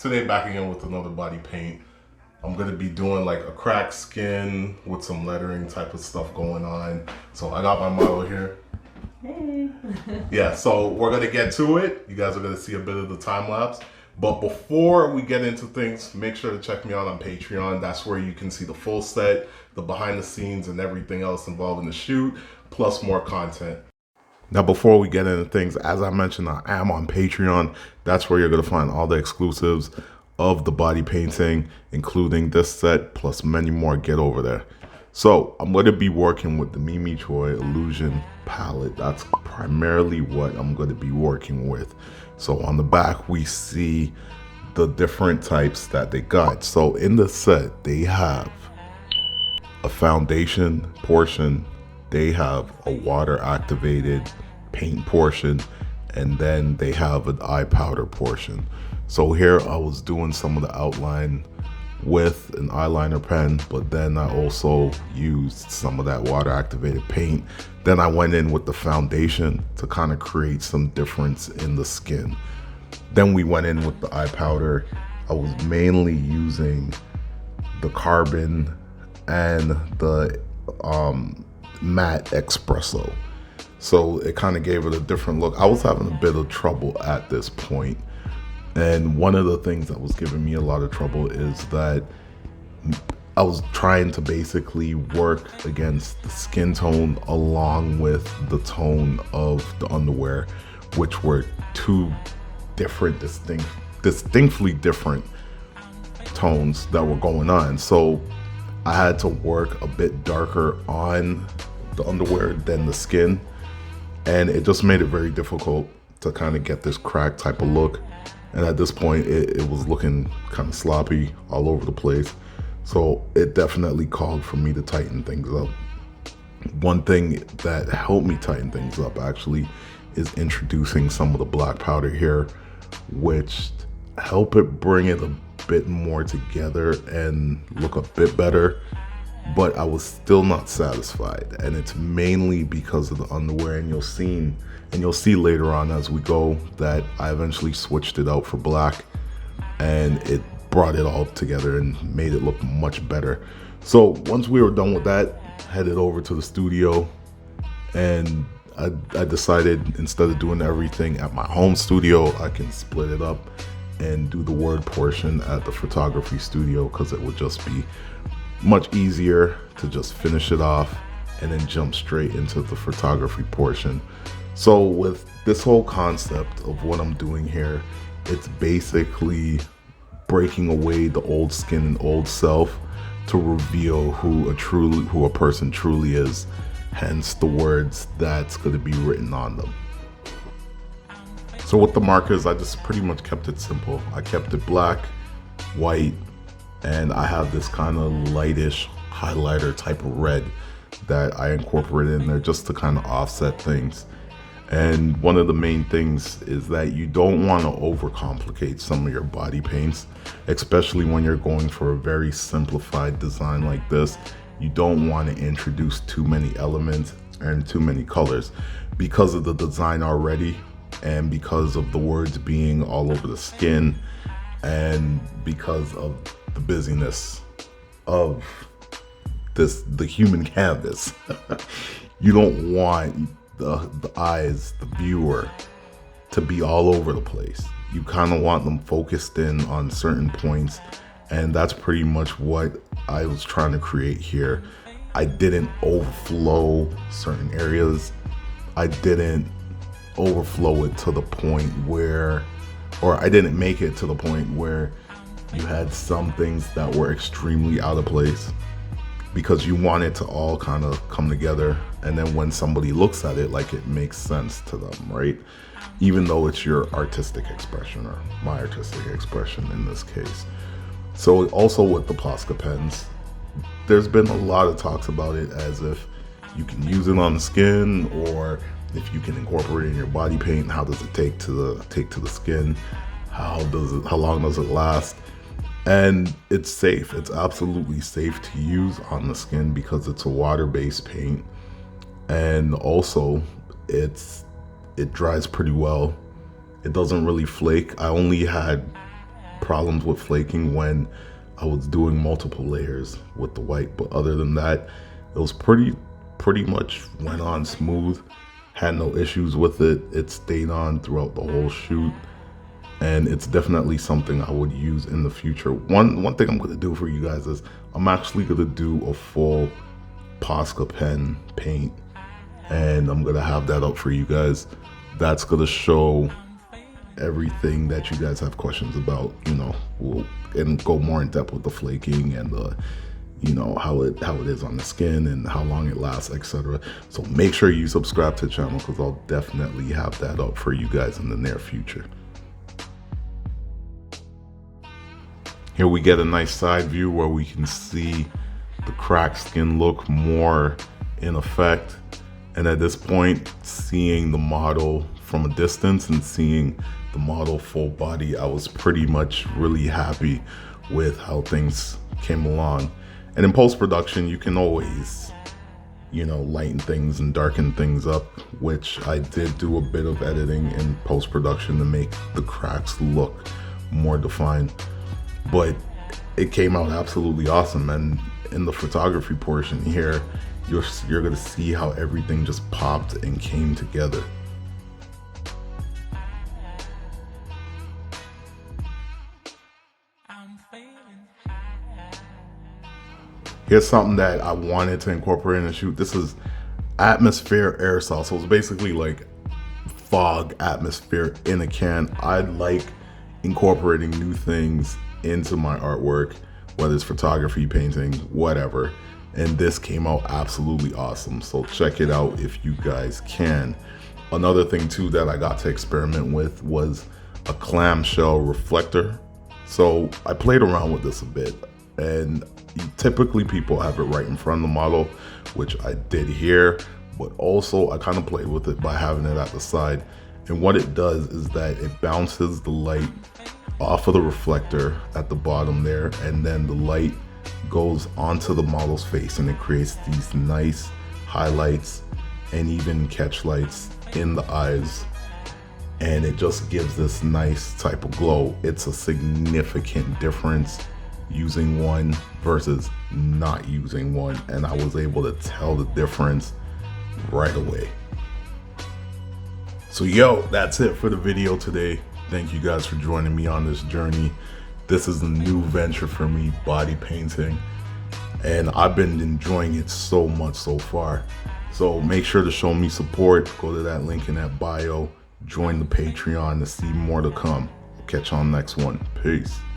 Today back again with another body paint. I'm gonna be doing like a cracked skin with some lettering type of stuff going on. So I got my model here. Hey. Yeah, so we're gonna get to it. You guys are gonna see a bit of the time lapse. But before we get into things, make sure to check me out on Patreon. That's where you can see the full set, the behind the scenes and everything else involved in the shoot, plus more content. Now, before we get into things, as I mentioned, I am on Patreon. That's where you're going to find all the exclusives of the body painting, including this set, plus many more. Get over there. So I'm going to be working with the Mimi Choi Illusion palette. That's primarily what I'm going to be working with. So on the back, we see the different types that they got. So in the set, they have a foundation portion, they have a water activated paint portion, and then they have an eye powder portion. So here I was doing some of the outline with an eyeliner pen, but then I also used some of that water activated paint. Then I went in with the foundation to kind of create some difference in the skin. Then we went in with the eye powder. I was mainly using the carbon and the matte espresso, so it kind of gave it a different look. I was having a bit of trouble at this point, and one of the things that was giving me a lot of trouble is that I was trying to basically work against the skin tone along with the tone of the underwear, which were two different distinctly different tones that were going on. So I had to work a bit darker on the underwear than the skin, and it just made it very difficult to kind of get this cracked type of look. And at this point it was looking kind of sloppy all over the place, so it definitely called for me to tighten things up. One thing that helped me tighten things up actually is introducing some of the black powder here, which helped it bring it a bit more together and look a bit better. But I was still not satisfied, and it's mainly because of the underwear. And you'll see later on as we go that I eventually switched it out for black, and it brought it all together and made it look much better. So once we were done with that, headed over to the studio, and I decided instead of doing everything at my home studio, I can split it up and do the word portion at the photography studio, because it would just be much easier to just finish it off and then jump straight into the photography portion. So with this whole concept of what I'm doing here, it's basically breaking away the old skin and old self to reveal who a person truly is, hence the words that's going to be written on them. So with the markers, I just pretty much kept it simple. I kept it black, white, and I have this kind of lightish highlighter type of red that I incorporated in there just to kind of offset things. And one of the main things is that you don't want to overcomplicate some of your body paints, especially when you're going for a very simplified design like this. You don't want to introduce too many elements and too many colors because of the design already, and because of the words being all over the skin, and because of the busyness of the human canvas. You don't want the eyes, the viewer, to be all over the place. You kind of want them focused in on certain points, and that's pretty much what I was trying to create here. I didn't overflow certain areas. I didn't overflow it to the point where, or I didn't make it to the point where you had some things that were extremely out of place, because you want it to all kind of come together, and then when somebody looks at it, like, it makes sense to them, right? Even though it's your artistic expression, or my artistic expression in this case. So also with the Posca pens, there's been a lot of talks about it as if you can use it on the skin, or if you can incorporate it in your body paint. How does it take to the skin? How long does it last? And it's safe. It's absolutely safe to use on the skin because it's a water-based paint, and also it dries pretty well. It doesn't really flake. I only had problems with flaking when I was doing multiple layers with the white, but other than that, it was pretty much went on smooth. Had no issues with it. It stayed on throughout the whole shoot, and it's definitely something I would use in the future. One thing I'm gonna do for you guys is I'm actually gonna do a full Posca pen paint, and I'm gonna have that up for you guys. That's gonna show everything that you guys have questions about, you know, and go more in depth with the flaking and the, you know, how it is on the skin and how long it lasts, etc. So make sure you subscribe to the channel, because I'll definitely have that up for you guys in the near future. Here we get a nice side view where we can see the cracked skin look more in effect. And at this point, seeing the model from a distance and seeing the model full body, I was pretty much really happy with how things came along. And in post-production, you can always, you know, lighten things and darken things up, which I did do a bit of editing in post-production to make the cracks look more defined. But it came out absolutely awesome. And in the photography portion here, you're gonna see how everything just popped and came together. Here's something that I wanted to incorporate in the shoot. This is atmosphere aerosol. So it's basically like fog atmosphere in a can. I like incorporating new things into my artwork, whether it's photography, painting, whatever. And this came out absolutely awesome. So check it out if you guys can. Another thing too that I got to experiment with was a clamshell reflector. So I played around with this a bit, and typically people have it right in front of the model, which I did here, but also I kind of played with it by having it at the side. And what it does is that it bounces the light off of the reflector at the bottom there, and then the light goes onto the model's face, and it creates these nice highlights and even catch lights in the eyes, and it just gives this nice type of glow. It's a significant difference using one versus not using one, and I was able to tell the difference right away. So yo, that's it for the video today. Thank you guys for joining me on this journey. This is a new venture for me, body painting, and I've been enjoying it so much so far. So make sure to show me support. Go to that link in that bio, join the Patreon to see more to come. Catch you on the next one. Peace.